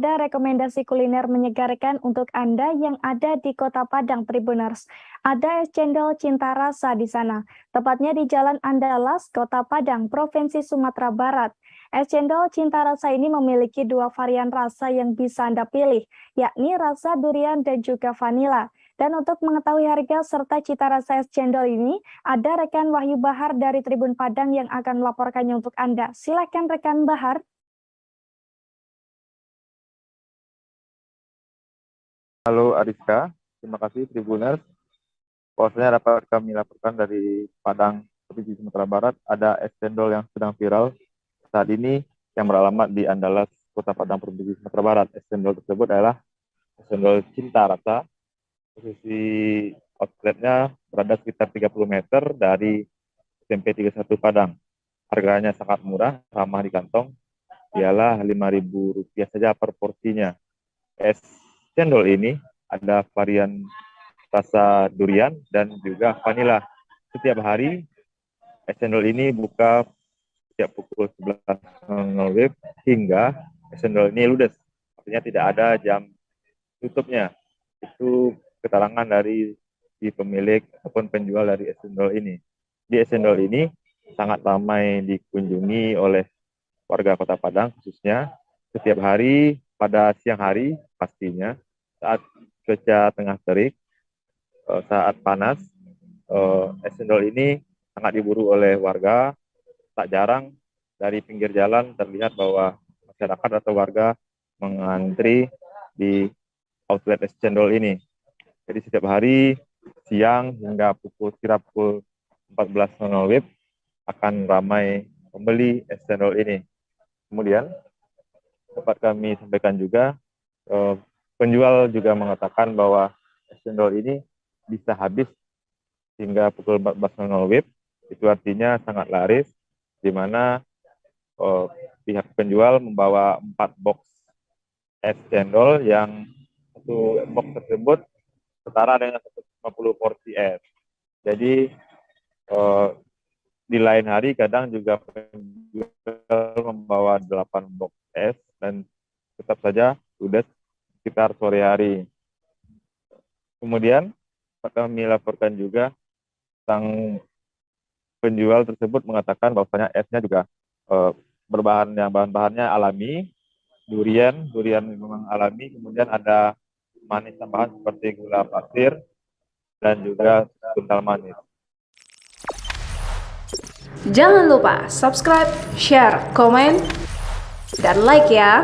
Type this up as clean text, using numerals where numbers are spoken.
ada rekomendasi kuliner menyegarkan untuk Anda yang ada di Kota Padang, Tribuners. Ada es cendol cinta rasa di sana, tepatnya di Jalan Andalas, Kota Padang, Provinsi Sumatera Barat. Es cendol cinta rasa ini memiliki dua varian rasa yang bisa Anda pilih, yakni rasa durian dan juga vanila. Dan untuk mengetahui harga serta cita rasa es cendol ini, ada rekan Wahyu Bahar dari Tribun Padang yang akan melaporkannya untuk Anda. Silakan rekan Bahar. Halo Ariska, terima kasih Tribuners. Bahwasanya dapat kami laporkan dari Padang, Provinsi Sumatera Barat, ada es cendol yang sedang viral saat ini yang beralamat di Andalas, Kota Padang, Provinsi Sumatera Barat. Es cendol tersebut adalah es cendol cinta rasa. Posisi outletnya berada sekitar 30 meter dari SMP 31 Padang. Harganya sangat murah, ramah di kantong, ialah Rp5.000 saja per porsinya. Es cendol ini ada varian rasa durian dan juga vanila. Setiap hari es cendol ini buka setiap pukul 11.00 hingga es cendol ini ludes. Artinya tidak ada jam tutupnya. Itu keterangan dari si pemilik ataupun penjual dari es cendol ini. Di es cendol ini sangat ramai dikunjungi oleh warga Kota Padang khususnya setiap hari pada siang hari pastinya saat cuaca tengah terik, saat panas, es cendol ini sangat diburu oleh warga. Tak jarang dari pinggir jalan terlihat bahwa masyarakat atau warga mengantri di outlet es cendol ini. Jadi setiap hari siang hingga kira pukul 14.00 WIB akan ramai pembeli es cendol ini. Kemudian dapat kami sampaikan juga, penjual juga mengatakan bahwa es cendol ini bisa habis hingga pukul 14.00 WIB. Itu artinya sangat laris, di mana pihak penjual membawa 4 box es cendol yang satu box tersebut setara dengan 150 porsi es. Jadi di lain hari kadang juga penjual membawa 8 box es dan tetap saja ludes sekitar sore hari. Kemudian kami laporkan juga sang penjual tersebut mengatakan bahwasanya esnya juga bahan-bahannya alami, durian memang alami, kemudian ada manis tambahan seperti gula pasir dan juga kental manis. Jangan lupa subscribe, share, komen, dan like ya.